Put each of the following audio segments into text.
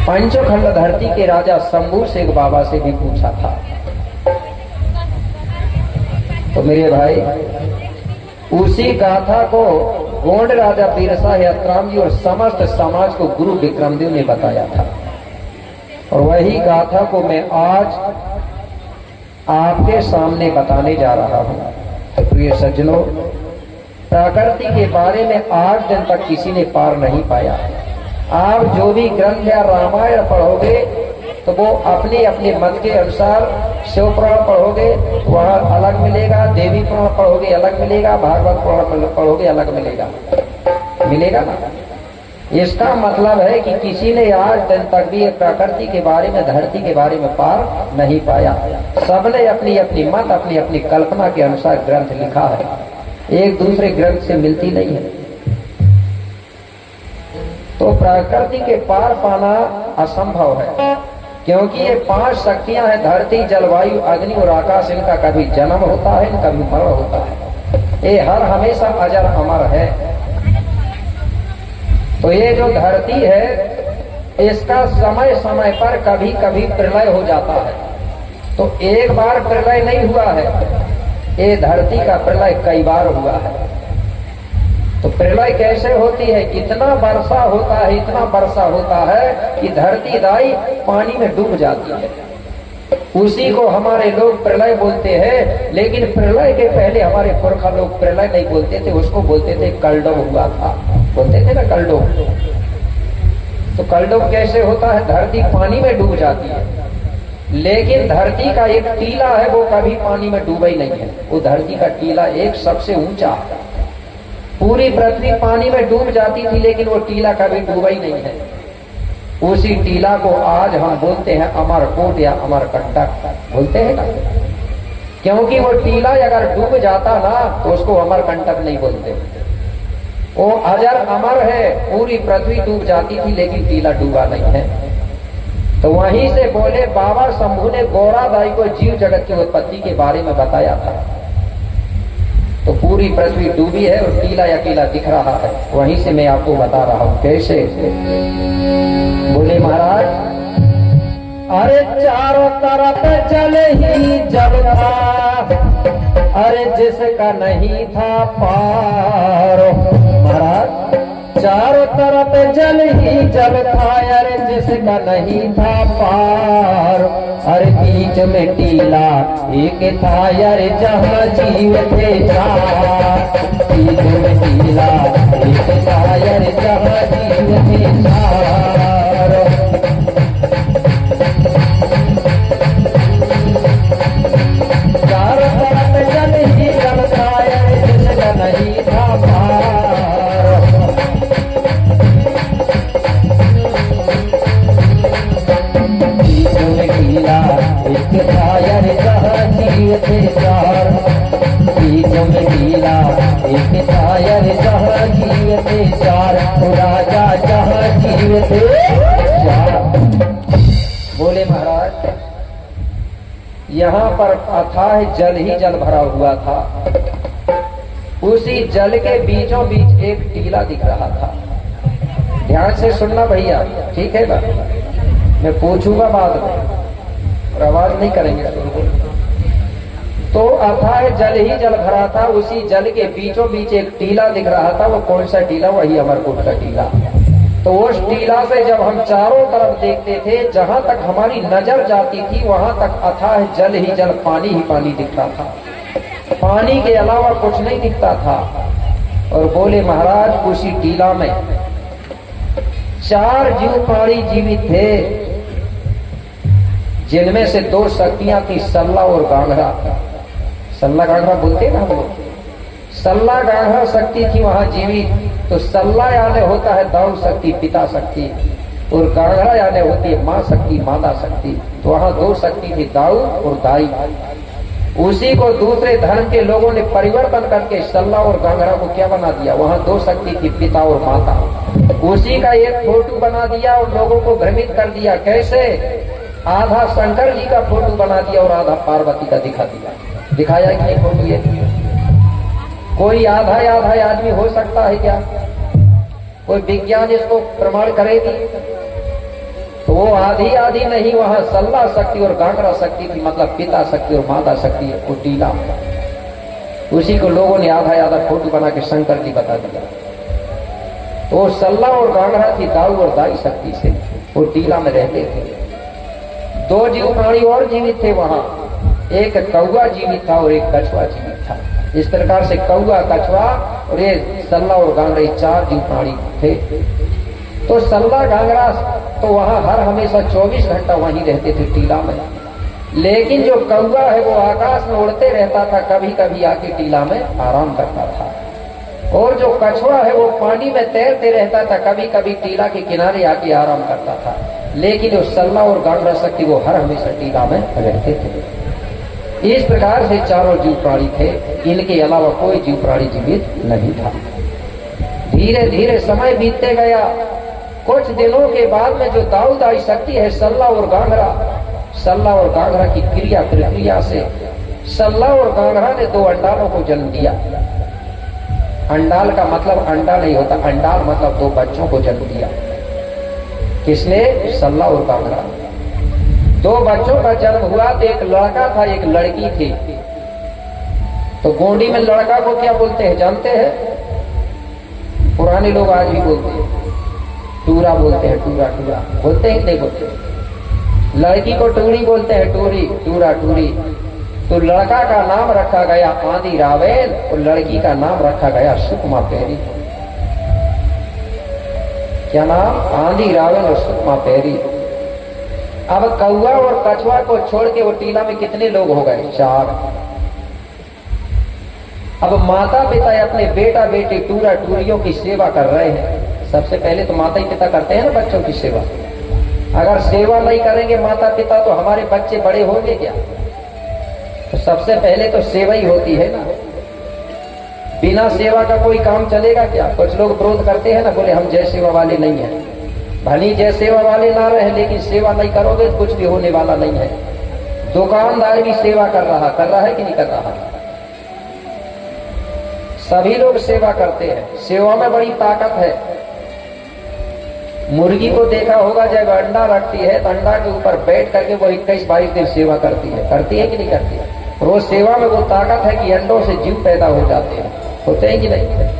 पंचखंड धरती के राजा शंभू शेख बाबा से भी पूछा था। तो मेरे भाई, उसी गाथा को गोंड राजा बीरसा यात्राम जी और समस्त समाज को गुरु विक्रमदेव ने बताया था, और वही गाथा को मैं आज आपके सामने बताने जा रहा हूं। तो प्रिय सज्जनों, प्रकृति के बारे में आज दिन तक किसी ने पार नहीं पाया। आप जो भी ग्रंथ या रामायण पढ़ोगे तो वो अपने अपने मत के अनुसार, शिव पुराण पढ़ोगे वहाँ अलग मिलेगा, देवी पुराण पढ़ोगे अलग मिलेगा, भागवत पुराण पढ़ोगे अलग मिलेगा ना। इसका मतलब है कि किसी ने आज दिन तक भी प्रकृति के बारे में, धरती के बारे में पार नहीं पाया। सबने अपनी अपनी मत, अपनी अपनी कल्पना के अनुसार ग्रंथ लिखा है, एक दूसरे ग्रंथ से मिलती नहीं है। तो प्रकृति के पार पाना असंभव है, क्योंकि ये 5 शक्तियां हैं, धरती, जलवायु, अग्नि और आकाश। इनका कभी जन्म होता है, कभी मरण होता है। ये हर हमेशा अजर अमर है। तो ये जो धरती है, इसका समय समय पर कभी कभी प्रलय हो जाता है। तो एक बार प्रलय नहीं हुआ है, ये धरती का प्रलय कई बार हुआ है। तो प्रलय कैसे होती है? इतना वर्षा होता है, इतना वर्षा होता है कि धरती दाई पानी में डूब जाती है। उसी को हमारे लोग प्रलय बोलते हैं, लेकिन प्रलय के पहले हमारे पुरखा लोग प्रलय नहीं बोलते थे, उसको बोलते थे कलडो हुआ था, बोलते थे ना कलडो। तो कलडो कैसे होता है? धरती पानी में डूब जाती है, लेकिन धरती का एक टीला है, वो कभी पानी में डूबा ही नहीं है। वो धरती का टीला एक सबसे ऊंचा है। पूरी पृथ्वी पानी में डूब जाती थी, लेकिन वो टीला कभी डूबा ही नहीं है। उसी टीला को आज हम बोलते हैं अमरकोट या अमरकंटक बोलते हैं ना, क्योंकि वो टीला अगर डूब जाता ना तो उसको अमरकंटक नहीं बोलते। वो अजर अमर है, पूरी पृथ्वी डूब जाती थी लेकिन टीला डूबा नहीं है। तो वहीं से बोले बाबा शंभू ने गौरादाई को जीव जगत की उत्पत्ति के बारे में बताया था। तो पूरी पृथ्वी डूबी है और टीला अकेला दिख रहा है। वहीं से मैं आपको बता रहा हूं कैसे। बोले महाराज, अरे चारों तरफ जल ही जल था, अरे जिसका नहीं था पार। महाराज, चारों तरफ जल ही जल था, अरे जिसका नहीं था पार। अरे बीच में टीला एक था, अरे जहाँ जीव थे चार। बीच में टीला एक था, अरे जहाँ जीव थे चार। चारों तरफ जल ही जल था, अरे जिसका नहीं था पार। बीच में टीला एक था, अरे जहाँ जीव थे चार। बीच में टीला एक था, अरे जहाँ जीव थे चार। राजा जहाँ जीव थे चार। बोले महाराज, यहाँ पर अथाह जल ही जल भरा हुआ था। उसी जल के बीचों बीच एक टीला दिख रहा था। ध्यान से सुनना भैया, ठीक है ना? मैं पूछूंगा बाद में और आवाज नहीं करेंगे। तो अथाह जल ही जल भरा था, उसी जल के बीचों बीच एक टीला दिख रहा था। वो कौन सा टीला? वही अमरकोट का टीला। तो उस टीला से जब हम चारों तरफ देखते थे, जहां तक हमारी नजर जाती थी वहां तक अथाह जल ही जल, पानी ही पानी दिखता था। पानी के अलावा कुछ नहीं दिखता था। और बोले महाराज, उसी टीला में 4 जीव प्राणी जीवित थे, जिनमें से 2 शक्तियां थी, सल्ला और गांघरा। सल्ला गांघरा बोलते ना हम लोग। सल्ला गांघरा शक्ति थी वहां जीवित। तो सल्ला यानी होता है दाऊ शक्ति, पिता शक्ति, और गांघरा यानी होती है माँ शक्ति, मादा शक्ति। तो वहां 2 शक्ति थी, दाऊ और दाई। उसी को दूसरे धर्म के लोगों ने परिवर्तन करके सल्ला और गांघरा को क्या बना दिया? वहां 2 शक्ति थी, पिता और माता। उसी का एक फोटो बना दिया और लोगों को भ्रमित कर दिया। कैसे? आधा शंकर जी का फोटो बना दिया और आधा पार्वती का दिखा दिया। दिखाया कि ये फोटो ये कोई आधा आधा आदमी हो सकता है क्या? कोई विज्ञान इसको प्रमाण करेगी? तो वो आधी आधी नहीं, वहां सल्ला शक्ति और गांगरा शक्ति थी, मतलब पिता शक्ति और माता शक्ति है वो टीला। उसी को लोगों ने आधा आधा फोटो बना के शंकर जी बता दिया। तो सल्ला और गांगरा थी दाऊ और दाई शक्ति से वो टीला में रहते थे। दो जीव प्राणी और जीवित थे वहां, एक कौआ जीवित था और एक कछुआ जीवित था। इस प्रकार से कौआ, कछुआ और ये सल्ला और गांगरा, ये चार जीव प्राणी थे। तो सल्ला गांगरा तो वहां हर हमेशा 24 घंटा वहीं रहते थे टीला में। लेकिन जो कौआ है वो आकाश में उड़ते रहता था, कभी कभी आके टीला में आराम करता था। और जो कछुआ है वो पानी में तैरते रहता था, कभी कभी टीला के किनारे आके आराम करता था। लेकिन जो सल्ला और गांगरा शक्ति वो हर हमेशा टीला में रहते थे। इस प्रकार से चारों जीव प्राणी थे, इनके अलावा कोई जीव प्राणी जीवित नहीं था। धीरे धीरे समय बीतते गया। कुछ दिनों के बाद में जो दाऊ दाई शक्ति है सल्ला और गांगरा की क्रिया प्रक्रिया से सल्ला और गांगरा ने दो अंडालों को जन्म दिया। अंडाल का मतलब अंडा नहीं होता, अंडाल मतलब दो बच्चों को जन्म दिया। किसने? सल्ला और गांगरा। दो बच्चों का जन्म हुआ, तो एक लड़का था एक लड़की थी। तो गोंडी में लड़का को क्या बोलते हैं जानते हैं? पुराने लोग आज भी बोलते हैं, टूरा बोलते हैं, टूरा टूरा बोलते हैं, नहीं बोलते। लड़की को टूरी बोलते हैं, टूरी, टूरा, टूरी। तो लड़का का नाम रखा गया आंधी रावेल और लड़की का नाम रखा गया सुकमा पैरी। क्या नाम? आंधी रावेल और सुकमा पैरी। अब कौआ और कछुआ को छोड़ के वो टीला में कितने लोग हो गए? 4। अब माता पिता अपने बेटा बेटी टूरा टूरियों की सेवा कर रहे हैं। सबसे पहले तो माता ही पिता करते हैं ना बच्चों की सेवा। अगर सेवा नहीं करेंगे माता पिता तो हमारे बच्चे बड़े होंगे क्या? तो सबसे पहले तो सेवा ही होती है ना। बिना सेवा का कोई काम चलेगा क्या? कुछ लोग विरोध करते हैं ना, बोले हम जय सेवा वाले नहीं है। भली जय सेवा वाले ना रहे, लेकिन सेवा नहीं करोगे तो कुछ भी होने वाला नहीं है। दुकानदार भी सेवा कर रहा है कि नहीं कर रहा? सभी लोग सेवा करते हैं। सेवा में बड़ी ताकत है। मुर्गी को देखा होगा, जब अंडा रखती है तो अंडा के ऊपर बैठ करके वो 21-22 दिन सेवा करती है कि नहीं करती है? रोज सेवा में वो ताकत है कि अंडों से जीव पैदा हो जाते हैं, होते हैं कि नहीं?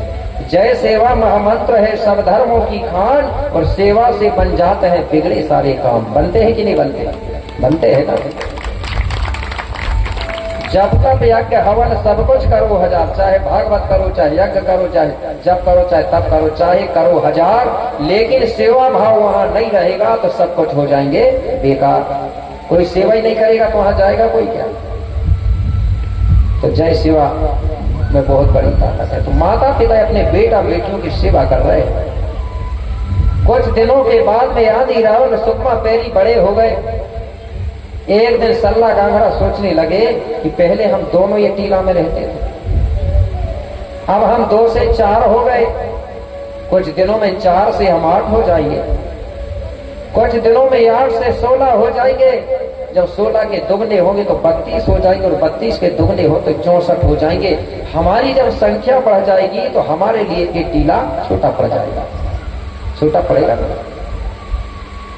जय सेवा महामंत्र है सब धर्मों की खान, और सेवा से बन जाते हैं बिगड़े सारे काम। बनते हैं कि नहीं बनते? बनते हैं ना। जब तप यज्ञ हवन सब कुछ करो 1000, चाहे भागवत करो, चाहे यज्ञ करो, चाहे जप करो, चाहे तप करो, चाहे करो 1000, लेकिन सेवा भाव वहां नहीं रहेगा तो सब कुछ हो जाएंगे बेकार। कोई सेवा ही नहीं करेगा तो वहां जाएगा कोई क्या? तो जय सेवा में बहुत बड़ी ताकत है। तो माता पिता अपने बेटा बेटियों की सेवा कर रहे हैं। कुछ दिनों के बाद में आंधी रावण और सुकमा पैरी बड़े हो गए। एक दिन सल्ला गांगरा सोचने लगे कि पहले हम दोनों ये टीला में रहते थे, अब हम 2 से 4 हो गए। कुछ दिनों में 4 से हम 8 हो जाएंगे, कुछ दिनों में 8 से 16 हो जाएंगे। जब 16 के दुगने होंगे तो 32 हो जाएंगे, और 32 के दुगने हो तो 64 हो जाएंगे। हमारी जब संख्या बढ़ जाएगी तो हमारे लिए ये टीला छोटा पड़ जाएगा, छोटा पड़ेगा।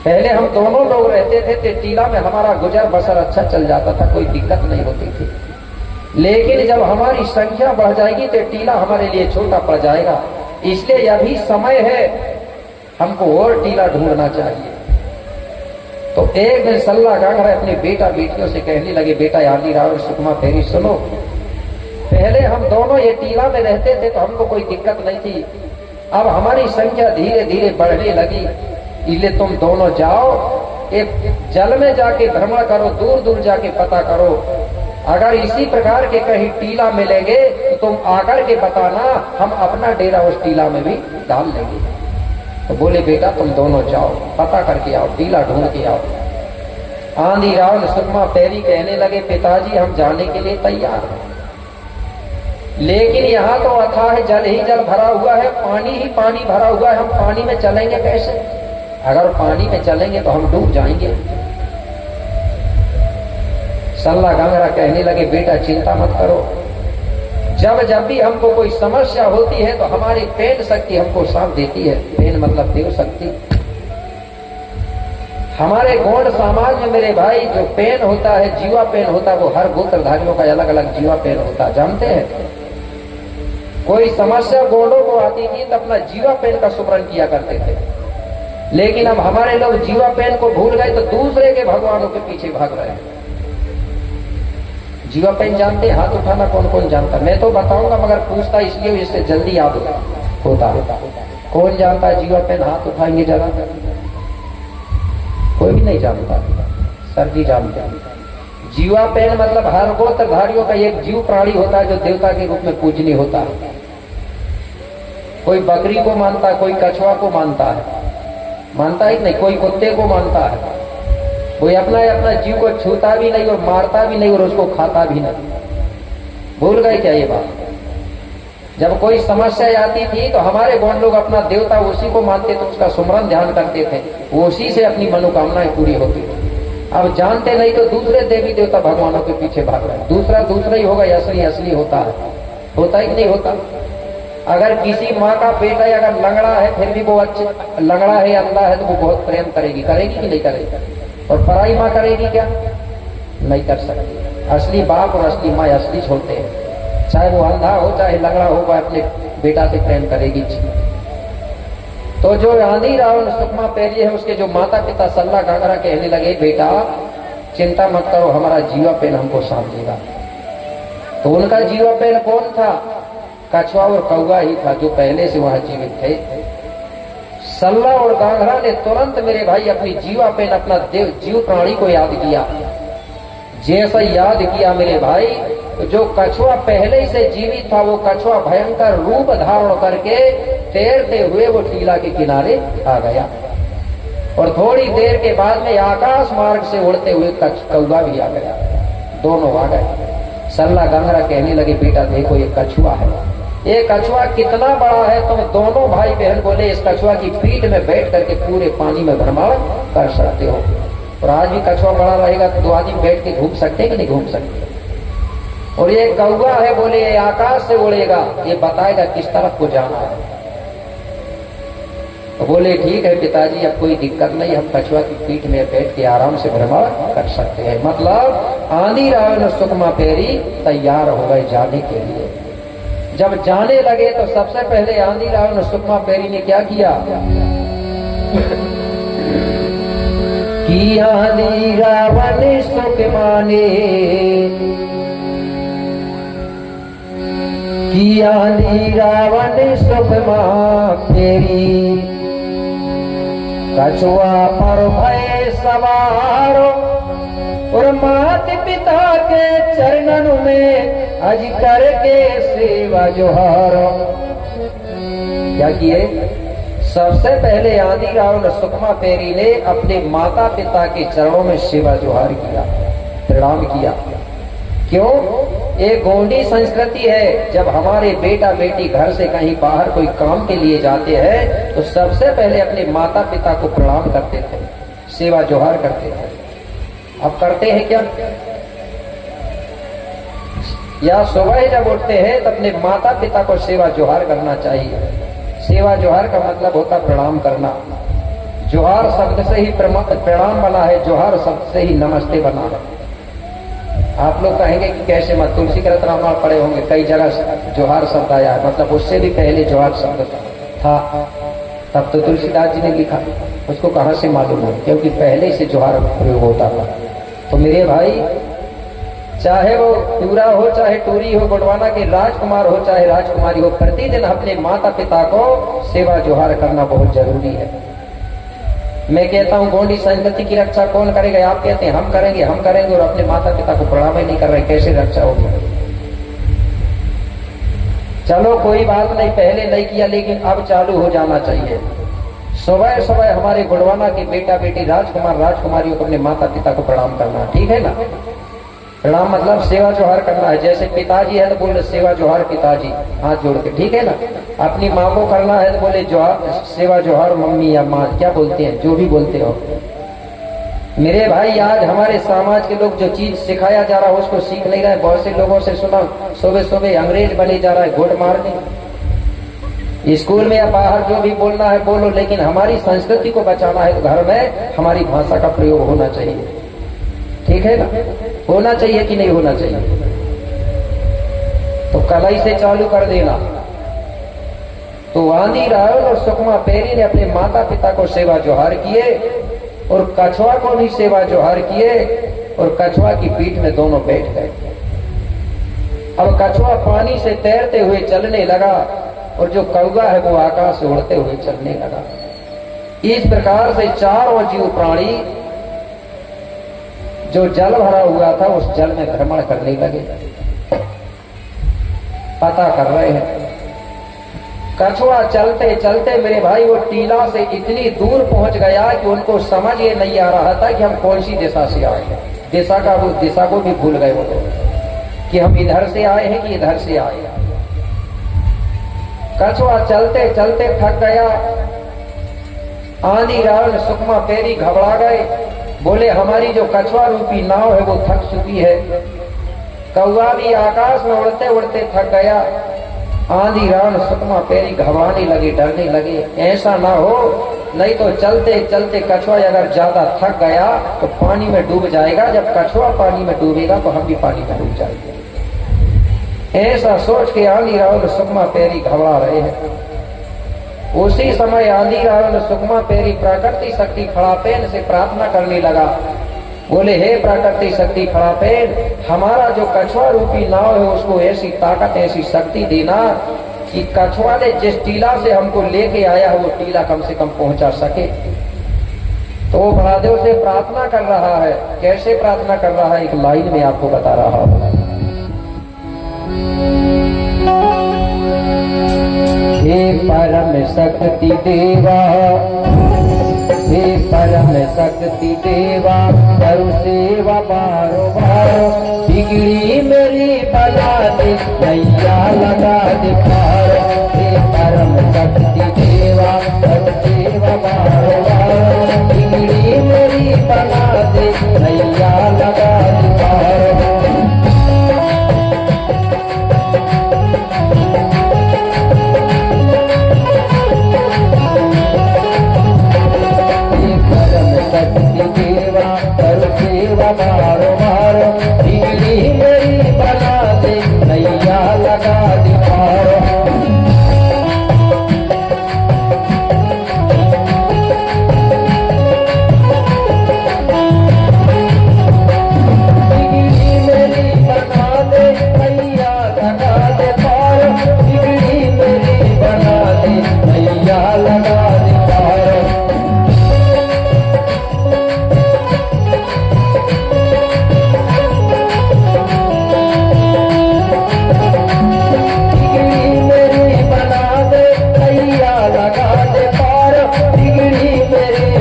पहले हम दोनों लोग रहते थे तो टीला में हमारा गुजर बसर अच्छा चल जाता था, कोई दिक्कत नहीं होती थी। लेकिन जब हमारी संख्या बढ़ जाएगी तो टीला हमारे लिए छोटा पड़ जाएगा। इसलिए अभी समय है, हमको और टीला ढूंढना चाहिए। तो एक दिन सल्ला गांगरा अपने बेटा बेटियों से कहने लगे, बेटा आंधी रावण सुकमा पैरी सुनो, पहले हम दोनों ये टीला में रहते थे तो हमको कोई दिक्कत नहीं थी। अब हमारी संख्या धीरे धीरे बढ़ने लगी, इसलिए तुम दोनों जाओ, एक जल में जाके भ्रमण करो, दूर दूर जाके पता करो। अगर इसी प्रकार के कहीं टीला मिलेंगे तो तुम आकर के बताना, हम अपना डेरा उस टीला में भी डाल लेंगे। तो बोले बेटा तुम दोनों जाओ, पता करके आओ, टीला ढूंढ के आओ। आंधी रावण सुकमा पैरी कहने लगे, पिताजी हम जाने के लिए तैयार हैं, लेकिन यहाँ तो अथाह जल ही जल भरा हुआ है, पानी ही पानी भरा हुआ है, हम पानी में चलेंगे कैसे? अगर पानी में चलेंगे तो हम डूब जाएंगे। सल्ला गांगरा कहने लगे, बेटा चिंता मत करो, जब भी हमको कोई समस्या होती है तो हमारी पेन शक्ति हमको साथ देती है। पेन मतलब देव शक्ति। हमारे गौड़ समाज में मेरे भाई जो पेन होता है, जीवा पेन होता है, वो हर गोत्रधारियों का अलग अलग जीवा पेन होता है, जानते हैं। कोई समस्या गौड़ों को आती थी तो अपना जीवा पेन का सुमरण किया करते थे, लेकिन अब हमारे लोग जीवा पेन को भूल गए तो दूसरे के भगवानों के पीछे भाग रहे हैं। जीवा पेन जानते हैं? हाथ उठाना कौन कौन जानता? मैं तो बताऊंगा मगर पूछता इसलिए जिससे जल्दी याद होता। कौन जानता है जीवा पेन? हाथ उठाएंगे जरा। कोई भी नहीं जानता। सर जी जानते हैं। जीवा पेन मतलब हर गोत्रधारियों का एक जीव प्राणी होता है जो देवता के रूप में पूजनीय होता है। कोई बकरी को मानता है, कोई कछुआ को मानता है कि नहीं, कोई कुत्ते को मानता है। कोई अपना जीव को छूता भी नहीं और मारता भी नहीं और उसको खाता भी नहीं। भूल गए क्या ये बात? जब कोई समस्या आती थी तो हमारे गौड़ लोग अपना देवता उसी को मानते थे, उसका सुमरन ध्यान करते थे, उसी से अपनी मनोकामनाएं पूरी होती थी। अब जानते नहीं तो दूसरे देवी देवता भगवानों के पीछे भाग रहे हैं। दूसरा ही होगा, असली होता है। होता ही नहीं होता। अगर किसी माँ का बेटा अगर लंगड़ा है फिर भी वो अच्छे लंगड़ा है, अंधा है तो वो बहुत प्रेम करेगी कि नहीं करेगी? और पराई माँ करेगी क्या? नहीं कर सकती। असली बाप और असली माँ असली होते हैं। चाहे वो अंधा हो चाहे लंगड़ा हो, वह अपने बेटा से प्रेम करेगी। तो जो आंधी रावण सुकमा पैरी है, उसके जो माता पिता सल्ला गागरा कहने लगे, बेटा चिंता मत करो, हमारा जीवा पेन हमको समझेगा। तो उनका जीवा पेन कौन था? कछुआ और कौवा ही था, जो पहले से वहां जीवित थे। सल्ला और गांगरा ने तुरंत मेरे भाई अपनी जीवा पेन, अपना जीव प्राणी को याद किया। जैसा याद किया मेरे भाई, तो जो कछुआ पहले से जीवित था वो कछुआ भयंकर रूप धारण करके तैरते हुए वो टीला के किनारे आ गया। और थोड़ी देर के बाद में आकाश मार्ग से उड़ते हुए कौवा भी आ गया। दोनों आ गए। सल्ला गांगरा कहने लगे, बेटा देखो ये कछुआ है। ये कछुआ कितना बड़ा है? तुम दोनों भाई बहन बोले इस कछुआ की पीठ में बैठ करके पूरे पानी में भ्रमण कर सकते हो। और आज भी कछुआ बड़ा रहेगा तो दो आदमी बैठ के घूम सकते हैं कि नहीं घूम सकते? और ये कौवा है, बोले ये आकाश से उड़ेगा, ये बताएगा किस तरफ को जाना है। तो बोले ठीक है पिताजी, अब कोई दिक्कत नहीं, हम कछुआ की पीठ में बैठ के आराम से भ्रमण कर सकते हैं। मतलब आंधी रावण सुकमा पैरी तैयार हो गए जाने के लिए। जब जाने लगे तो सबसे पहले आंधी रावण सुकमा पैरी ने क्या किया कि आंधी रावण सुकमा ने कि आंधी रावण सुकमा पैरी कछुआ पर भय सवार और माता पिता के चरणों में अज करके सेवा जोहार। क्या किए? सबसे पहले आंधी रावण सुकमा पैरी ने अपने माता पिता के चरणों में सेवा जोहार किया, प्रणाम किया। क्यों? एक गौंडी संस्कृति है, जब हमारे बेटा बेटी घर से कहीं बाहर कोई काम के लिए जाते हैं तो सबसे पहले अपने माता पिता को प्रणाम करते थे, सेवा जोहार करते थे। अब करते हैं क्या? या सुबह जब उठते हैं तो अपने माता पिता को सेवा जोहार करना चाहिए। सेवा जोहार का मतलब होता प्रणाम करना। जोहार शब्द से ही प्रणाम बना है, जोहार शब्द से ही नमस्ते बना है। आप लोग कहेंगे कि कैसे? मत तुलसी के रत्नामाल पढ़े होंगे, कई जगह जोहार शब्द आया है, मतलब उससे भी पहले जोहार शब्द था, तब तो तुलसीदास जी ने लिखा। उसको कहां से मालूम है? क्योंकि पहले से जोहार प्रयोग होता था। तो मेरे भाई, चाहे वो टूरा हो चाहे टूरी हो, गोंडवाना के राजकुमार हो चाहे राजकुमारी हो, प्रतिदिन अपने माता पिता को सेवा जोहार करना बहुत जरूरी है। मैं कहता हूँ गोंडी संस्कृति की रक्षा कौन करेगा? आप कहते हैं हम करेंगे और अपने माता पिता को प्रणाम ही नहीं कर रहे, कैसे रक्षा होगी? चलो कोई बात नहीं, पहले नहीं किया लेकिन अब चालू हो जाना चाहिए। सुबह सुबह हमारे गोंडवाना के बेटा बेटी राजकुमार राजकुमारियों को अपने माता पिता को प्रणाम करना, ठीक है ना? प्रणाम मतलब सेवा जोहार करना है। जैसे पिताजी है तो बोले सेवा जोहार पिताजी, हाथ जोड़ के, ठीक है ना? अपनी माँ को करना है तो बोले जोहार, सेवा जोहार मम्मी या माँ, क्या बोलते हैं, जो भी बोलते हो। मेरे भाई, आज हमारे समाज के लोग जो चीज सिखाया जा रहा है उसको सीख नहीं रहे। बहुत से लोगों से सुना सुबह सुबह अंग्रेज बने जा रहा है घोट मारने। स्कूल में या बाहर जो भी बोलना है बोलो, लेकिन हमारी संस्कृति को बचाना है तो घर में हमारी भाषा का प्रयोग होना चाहिए। ठीक है ना? होना चाहिए कि नहीं होना चाहिए? तो कलई से चालू कर देना। तो आंधी राहुल और सुकमा पेरी ने अपने माता पिता को सेवा जोहार किए और कछुआ को भी सेवा जोहार किए और कछुआ की पीठ में दोनों बैठ गए। अब कछुआ पानी से तैरते हुए चलने लगा और जो कौवा है वो आकाश से उड़ते हुए चलने लगा। इस प्रकार से चारों जीव प्राणी जो जल भरा हुआ था उस जल में भ्रमण करने लगे, पता कर रहे हैं। कछुआ चलते चलते मेरे भाई वो टीला से इतनी दूर पहुंच गया कि उनको समझ ये नहीं आ रहा था कि हम कौन सी दिशा से आए हैं। दिशा को भी भूल गए वो लोग कि हम इधर से आए हैं कि इधर से आए हैं। कछुआ चलते चलते थक गया। आंधी राहुल सुकमा पेरी घबरा गए, बोले हमारी जो कछुआ रूपी नाव है वो थक चुकी है। कौवा भी आकाश में उड़ते उड़ते थक गया। आंधी राहुल सुकमा पेरी घबराने लगे, डरने लगे, ऐसा ना हो नहीं तो चलते चलते कछुआ अगर ज्यादा थक गया तो पानी में डूब जाएगा। जब कछुआ पानी में डूबेगा तो हम भी पानी में डूब जाएंगे। ऐसा सोच के आंधी राहुल सुकमा पेरी घबरा रहे हैं। उसी समय आंधी राहुल सुकमा पेरी प्राकृतिक शक्ति खड़ापेन से प्रार्थना करने लगा। बोले हे प्राकृतिक शक्ति खड़ापेन, हमारा जो कछुआ रूपी नाव है उसको ऐसी ताकत ऐसी शक्ति देना कि कछुआ ने जिस टीला से हमको लेके आया है वो टीला कम से कम पहुंचा सके। तो वो महादेव से प्रार्थना कर रहा है। कैसे प्रार्थना कर रहा है एक लाइन में आपको बता रहा हूं। हे परम शक्ति देवा, हे परम शक्ति देवा, करू सेवा बारो बारो, बिगड़ी मेरी बना दे, नैया लगा दे पार। हे परम शक्ति देवा, करू सेवा बारो बारो, बिगड़ी मेरी बना दे, नैया लगा दे पार। मारो मारो बिगड़ी मेरी बना दे, नैया लगा दे पारो। बिगड़ी मेरी बना दे, नैया लगा दे पारो, बिगड़ी मेरी बना दे, नैया लगा दे पारो।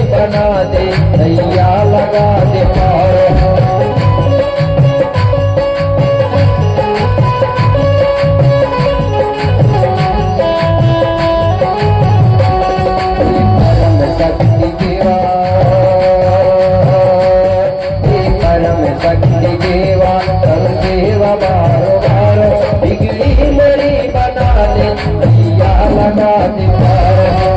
बना दे, नैया लगा दे पारो। परम शक्ति देवा, परम शक्ति देवा, कर सेवा बारो बारो, बिगड़ी मेरी बना दे, नैया लगा दे पारो।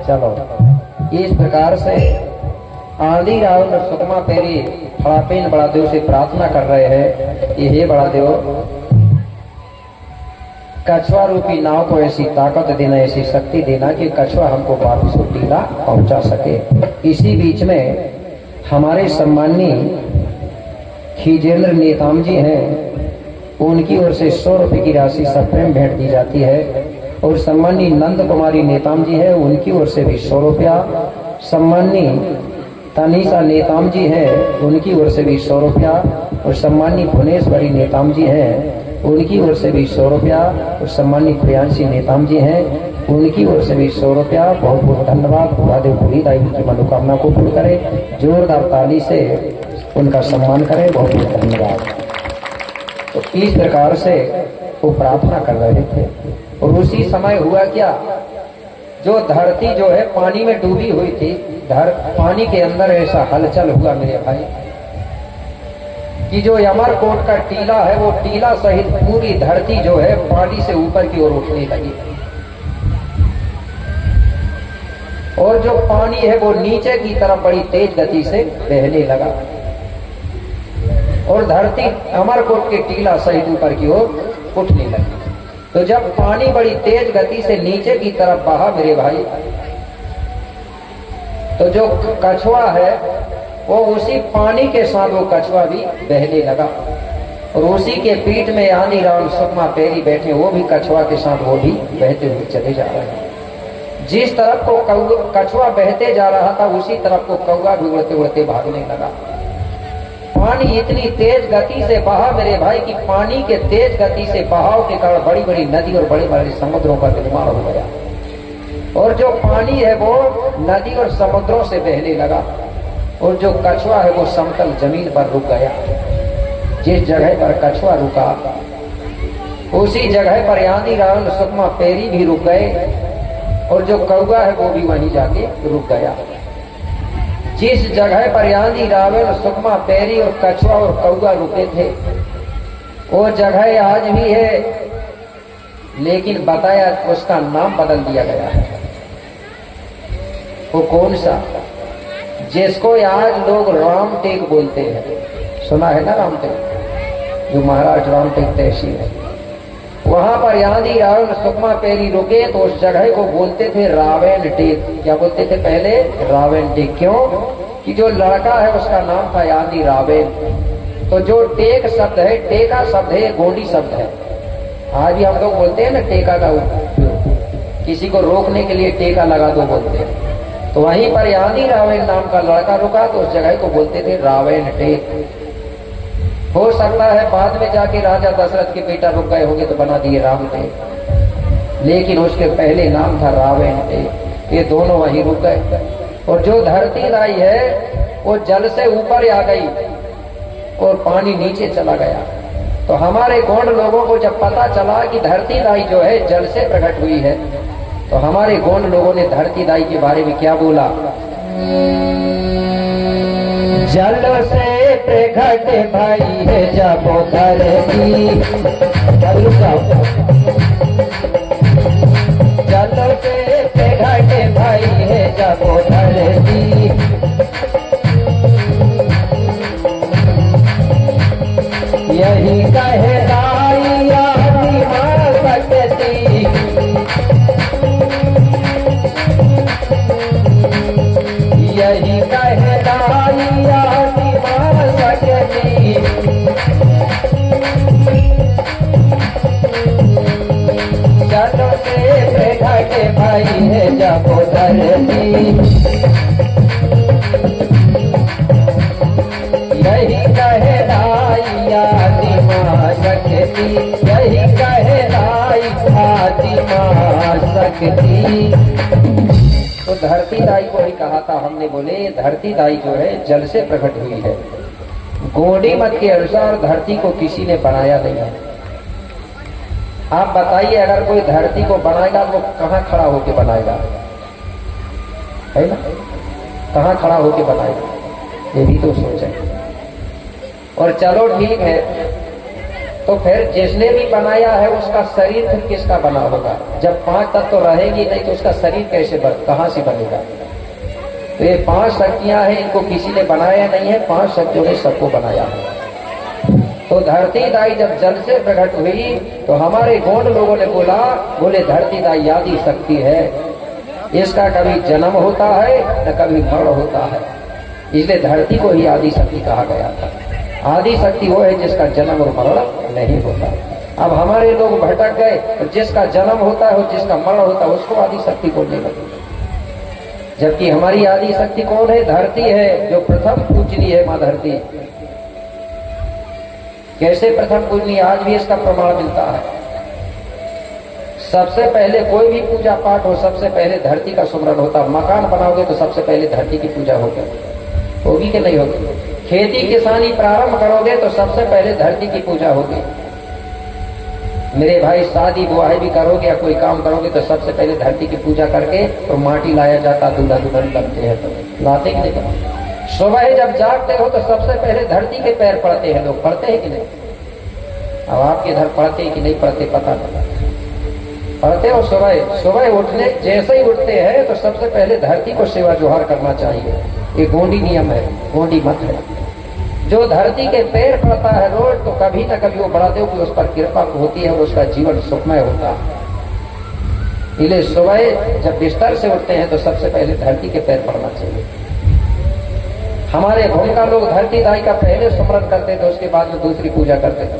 चलो इस प्रकार से आंधी रावण और सुकमा पेरी फड़ापेन बड़ा देव से प्रार्थना कर रहे हैं कि हे बड़ा देव, कछुआ रूपी नाव को ऐसी ताकत देना, ऐसी शक्ति देना कि कछुआ हमको वापस को टीला पहुंचा सके। इसी बीच में हमारे सम्माननीय खीजेंद्र नेताम जी हैं, उनकी ओर से 100 रुपए की राशि सप्रेम भेंट दी जाती है। और सम्माननीय नंद कुमारी नेताम जी है, उनकी ओर से भी 100 रुपया। सम्माननीय तनीषा नेताम जी हैं, उनकी ओर से भी 100 रुपया। और सम्माननीय भुवनेश्वरी नेताम जी हैं, उनकी ओर से भी 100 रुपया। और सम्माननीय प्रियांशी नेताम जी हैं, उनकी ओर से भी 100 रुपया। बहुत बहुत धन्यवाद। भोलादेव पूरी दाई की मनोकामना को पूर्ण करे। जोरदार ताली से उनका सम्मान करें। बहुत बहुत धन्यवाद। तो इस प्रकार से वो प्रार्थना कर रहे थे। और उसी समय हुआ क्या, जो धरती जो है पानी में डूबी हुई थी, पानी के अंदर ऐसा हलचल हुआ मेरे भाई कि जो यमरकोट का टीला है, वो टीला सहित पूरी धरती जो है पानी से ऊपर की ओर उठने लगी। और जो पानी है वो नीचे की तरफ बड़ी तेज गति से बहने लगा। और धरती अमरकोट के टीला सहित ऊपर की ओर उठने लगी। तो जब पानी बड़ी तेज गति से नीचे की तरफ बहा मेरे भाई, तो जो कछुआ है वो उसी पानी के साथ वो कछुआ भी बहने लगा। और उसी के पीठ में आंधी रावण सुकमा पेरी बैठे, वो भी कछुआ के साथ वो भी बहते हुए चले जा रहे हैं। जिस तरफ को कछुआ बहते जा रहा था, उसी तरफ को कौवा भी उड़ते उड़ते भागने लगा। पानी इतनी तेज गति से बहा मेरे भाई कि पानी के तेज गति से बहाव के कारण बड़ी बड़ी नदी और बड़े बड़े समुद्रों का निर्माण हो गया। और जो पानी है वो नदी और समुद्रों से बहने लगा। और जो कछुआ है वो समतल जमीन पर रुक गया। जिस जगह पर कछुआ रुका, उसी जगह पर आंधी रावण सुकमा पेरी भी रुक गए। और जो कौवा है वो भी वहीं जाके रुक गया। जिस जगह पर आंधी रावण सुकमा पेरी और कछुआ और कौवा रुके थे, वो जगह आज भी है, लेकिन बताया उसका नाम बदल दिया गया है। वो कौन सा, जिसको आज लोग रामटेक बोलते हैं। सुना है ना रामटेक, जो महाराज रामटेक तहसील है, वहां पर आंधी रावण सुकमा पेरी रुके तो उस जगह को बोलते थे रावण टेक। क्या बोलते थे पहले? रावण टेक। क्यों? कि जो लड़का है उसका नाम था आंधी रावण। तो जो टेक शब्द है, टेका शब्द है, गोंडी शब्द है। आज भी हम लोग बोलते हैं ना टेका का उपयोग, किसी को रोकने के लिए टेका लगा दो बोलते हैं। तो वहीं पर आंधी रावण नाम का लड़का रुका तो उस जगह को बोलते थे रावण टेक। हो सकता है बाद में जाके राजा दशरथ के बेटा रुक गए होंगे तो बना दिए रामटेक, लेकिन उसके पहले नाम था रावण टेक। ये दोनों वहीं रुक गए। और जो धरती दाई है वो जल से ऊपर आ गई और पानी नीचे चला गया। तो हमारे गोंड लोगों को जब पता चला कि धरती दाई जो है जल से प्रकट हुई है, तो हमारे गोंड लोगों ने धरती दाई के बारे में क्या बोला? जल से प्रकट भाई है जब धरती, जल से प्रकट भाई है जब धरती। यही कहलाई आदि मां सकती, यही कहलाई आदि मां सकती। जल से प्रकट भाई है जब धरती। यही कहलाई आदि मां सकती, यही कहलाई आदि मां सकती। तो धरती दाई को ही कहा था हमने, बोले धरती दाई जो है जल से प्रकट हुई है। गोंडी मत के अनुसार धरती को किसी ने बनाया नहीं है। आप बताइए, अगर कोई धरती को बनाएगा तो कहाँ खड़ा होके बनाएगा? है ना, कहाँ खड़ा होके बनाएगा? ये भी तो सोचें। और चलो ठीक है, तो फिर जिसने भी बनाया है उसका शरीर फिर किसका बना होगा? जब 5 तत्व तो रहेगी नहीं तो उसका शरीर कैसे कहां से बनेगा? तो ये 5 शक्तियां हैं, इनको किसी ने बनाया नहीं है, 5 शक्तियों ने सबको बनाया है। तो धरती दाई जब जल से प्रकट हुई तो हमारे गौंड लोगों ने बोले धरती दाई आदि शक्ति है, इसका कभी जन्म होता है न कभी मरण होता है, इसलिए धरती को ही आदि शक्ति कहा गया था। आदि शक्ति वो है जिसका जन्म और मरण नहीं होता। अब हमारे लोग भटक गए, तो जिसका जन्म होता है और जिसका मरण होता है उसको आदि शक्ति बोलने लगे, जबकि हमारी आदि शक्ति कौन है? धरती है, जो प्रथम पूजनी है माँ धरती। कैसे प्रथम पूजनी? आज भी इसका प्रमाण मिलता है। सबसे पहले कोई भी पूजा पाठ हो, सबसे पहले धरती का सुमरन होता है। मकान बनाओगे तो सबसे पहले धरती की पूजा होगी कि नहीं होगी? खेती किसानी प्रारंभ करोगे तो सबसे पहले धरती की पूजा होगी। मेरे भाई शादी बुआई भी करोगे या कोई काम करोगे तो सबसे पहले धरती की पूजा करके तो माटी लाया जाता, दूल्हा दुल्हन लगते हैं तो लाते कि नहीं? सुबह जब जागते हो तो सबसे पहले धरती के पैर पड़ते हैं लोग, पड़ते हैं कि नहीं? अब आपके इधर पड़ते हैं कि नहीं पड़ते पता नहीं, पढ़ते हो। सुबह उठने जैसे ही उठते हैं तो सबसे पहले धरती को सेवा जोहार करना चाहिए। ये गोंडी नियम है, गोंडी मत है। जो धरती के पैर पड़ता है रोज तो कभी न कभी वो बड़ा देव की उस पर कृपा होती है और उसका जीवन सुखमय होता है। इसलिए सुबह जब बिस्तर से उठते हैं तो सबसे पहले धरती के पैर पड़ना चाहिए। हमारे भूमिका लोग धरती दाई का पहले सुमरन करते थे, उसके बाद में दूसरी पूजा करते थे।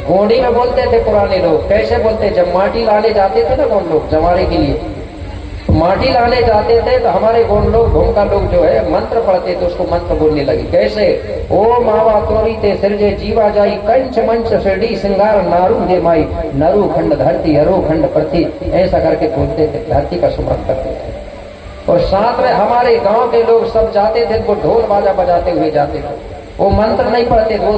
गोंडी में बोलते थे पुराने लोग। कैसे बोलते? जब माटी लाने जाते थे ना कौन लोग जमाने के लिए, तो माटी लाने जाते थे तो हमारे गोंड लोग भूमिका लोग जो है मंत्र पढ़ते थे, उसको मंत्र बोलने लगे। कैसे? ओम आवा तोरी ते सिरजे जीवा जाई कंच मंच शिरडी सिंगार नारू दे माई नरु खंड धरती हरो खंड पृथ्वी, ऐसा करके बोलते थे, धरती का सुमरन करते थे। और साथ में हमारे गांव के लोग सब जाते थे, वो ढोल बाजा बजाते हुए जाते थे। वो मंत्र नहीं पढ़ते थे, वो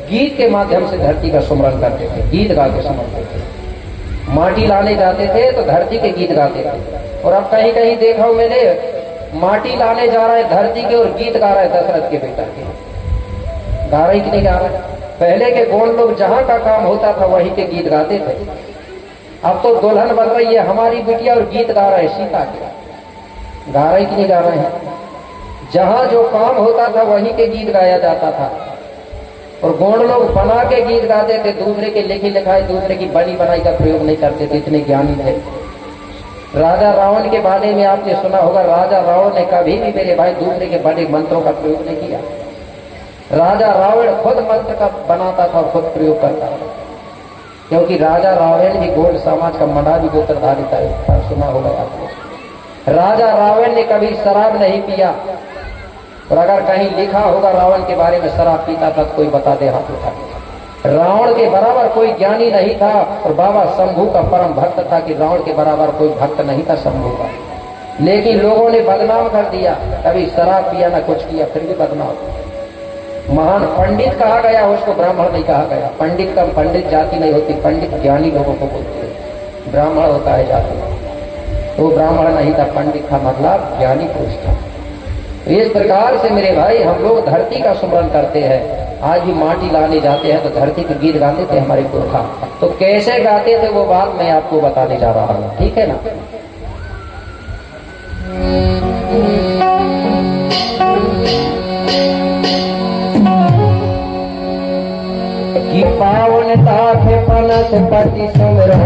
गीत के माध्यम से धरती का सुमरन करते थे, गीत गा के सुमरन करते थे। माटी लाने जाते थे तो धरती के गीत गाते थे। और अब कहीं कहीं देखा हूं मैंने, माटी लाने जा रहा है धरती के और गीत गा रहा है दशरथ के बेटा के। गा रही कि नहीं गा रहा? पहले के गोंड लोग जहां का काम होता था वहीं के गीत गाते थे। अब तो दुल्हन बन रही है हमारी बिटिया और गीत गा रहे सीता के। गा रही कि नहीं गा रहे हैं? जहां जो काम होता था वहीं के गीत गाया जाता था। और गोंड लोग बना के गीत गाते थे, दूसरे के लिखी लिखाई, दूसरे की बनी बनाई का प्रयोग नहीं करते थे, इतने ज्ञानी थे। राजा रावण के बारे में आपने सुना होगा, राजा रावण ने कभी भी मेरे भाई दूसरे के बड़े मंत्रों का प्रयोग नहीं किया। राजा रावण खुद मंत्र का बनाता था, खुद प्रयोग करता था, क्योंकि राजा रावण भी गोंड समाज का मनाली गोत्रधारी था, सुना होगा आपने। राजा रावण ने कभी शराब नहीं पिया, और अगर कहीं लिखा होगा रावण के बारे में शराब पीता था तो कोई बता दे हाथ उठा। रावण के बराबर कोई ज्ञानी नहीं था, और बाबा शंभू का परम भक्त था कि रावण के बराबर कोई भक्त नहीं था शंभू का। लेकिन लोगों ने बदनाम कर दिया, कभी शराब पिया ना कुछ किया, फिर भी बदनाम। महान पंडित कहा गया, उसको ब्राह्मण नहीं कहा गया। पंडित का पंडित जाति नहीं होती, पंडित ज्ञानी लोगों को बोलते हैं। ब्राह्मण होता है जाति, तो ब्राह्मण नहीं था, पंडित था, मतलब ज्ञानी पुरुष था। इस प्रकार से मेरे भाई हम लोग धरती का सुमरन करते हैं। आज भी माटी लाने जाते हैं तो धरती के गीत गाते थे हमारे पुरखा। तो कैसे गाते थे वो बात मैं आपको बताने जा रहा हूँ, ठीक है ना? कि पावन ताखे पनस पति सुमरो,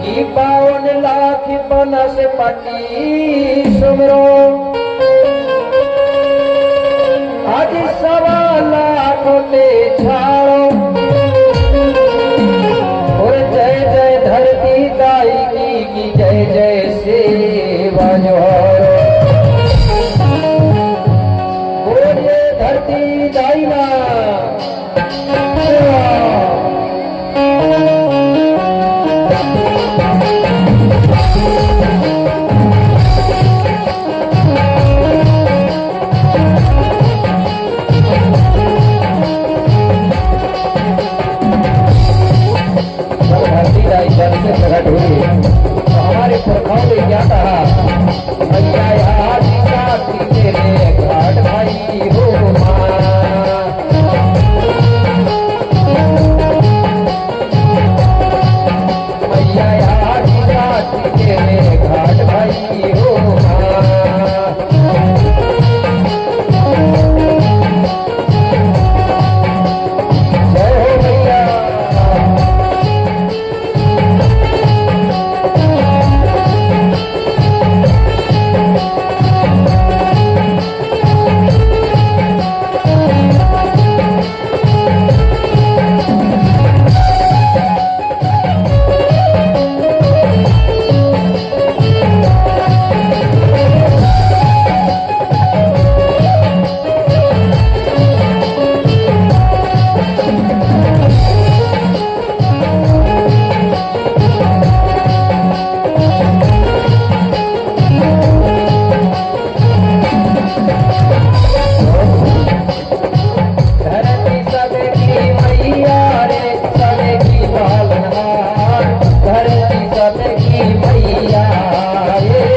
कि पावन लाख पनस पति सुमरो, आज 1.25 लाख ते छाड़ो, और जय जय धरती दाई की जय जय सेवा जोहारो। बोलिए धरती दाई ना प्रकट हुई। तो हमारे पुरखाओं ने क्या कहा? मैया घाट भाई हो मां भाई हो माँ। जय हो भैया। धरती सबकी मैया रे सबकी पालनहार, धरती सबकी मैया रे।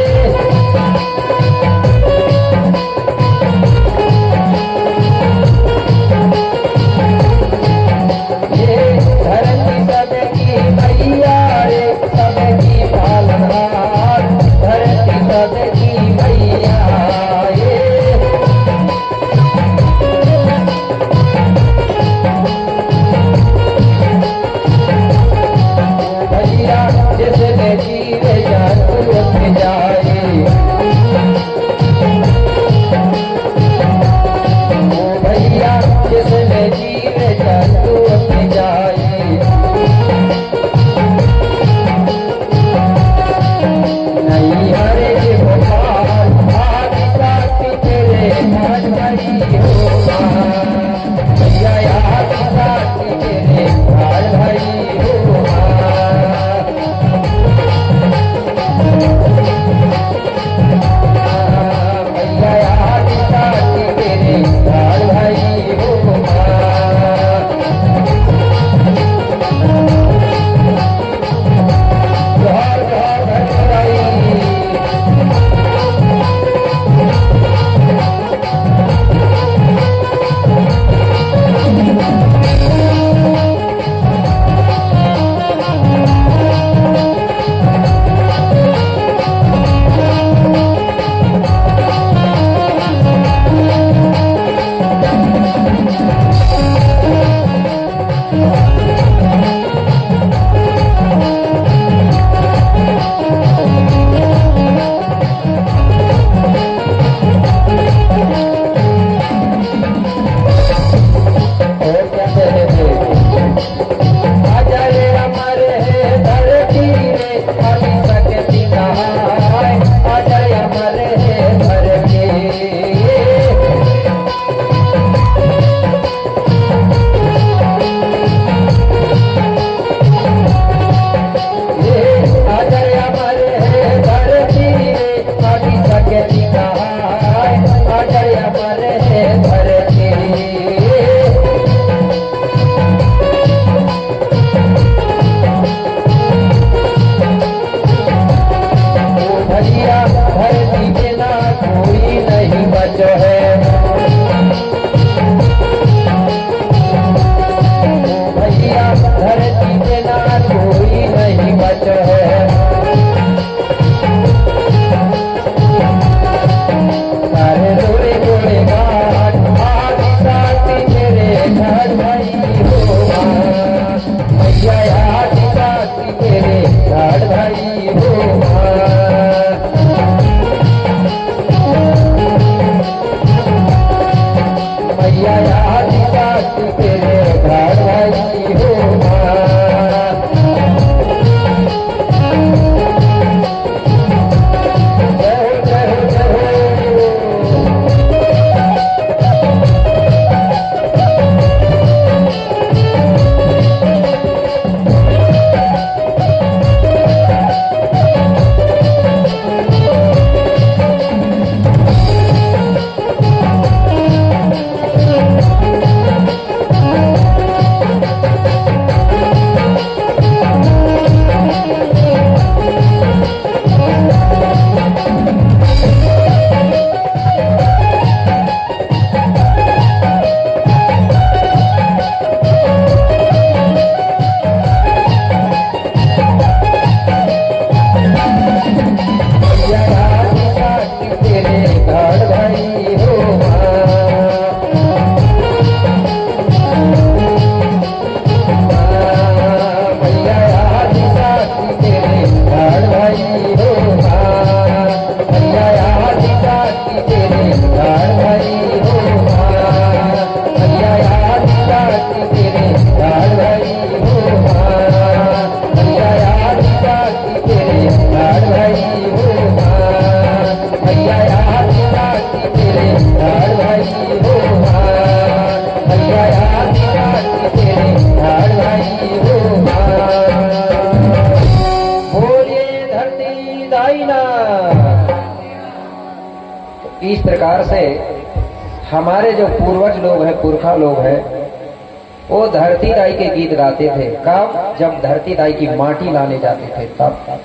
ये धरती सबकी मैया रे सबकी पालनहार, धरती सबकी मैया रे। भैया जिसने जीवे जातु में जाए, ओ भैया जिसने जीवे जातु में जाए। नहीं हरे गोपाल आदि साथी तेरे ठाट भाई हो माँ। भैया आदि साथी तेरे ठाट भाई हो माँ। भैया आदि साथी तेरे ठाट भाई हो माँ। जोहार जोहार धन्यवाद। और क्या कह रहे थे? आजा रे हमारे है धरती रे अभी सकती नहाय, आजा रे हमारे है धरती। ये आजा रे हमारे है धरती रे अभी सकती नहाय, आजा रे हमारे है धरती। ओ भैया धरती बिना कोई नहीं बचो है। ओ भैया धरती बिना कोई नहीं बचो है। सारे रोड़े गोड़े घाट आदि साथी तेरे ठाट भाई हो माँ। भैया आदि साथी तेरे ठाट भाई हो माँ। भैया आदि साथी तेरे ठाट भाई हो माँ। जय हो जय हो जय हो। जाई ना। तो इस प्रकार से हमारे जो पूर्वज लोग हैं, पुरखा लोग हैं, वो धरती दाई के गीत गाते थे। कब? जब धरती दाई की माटी लाने जाते थे तब।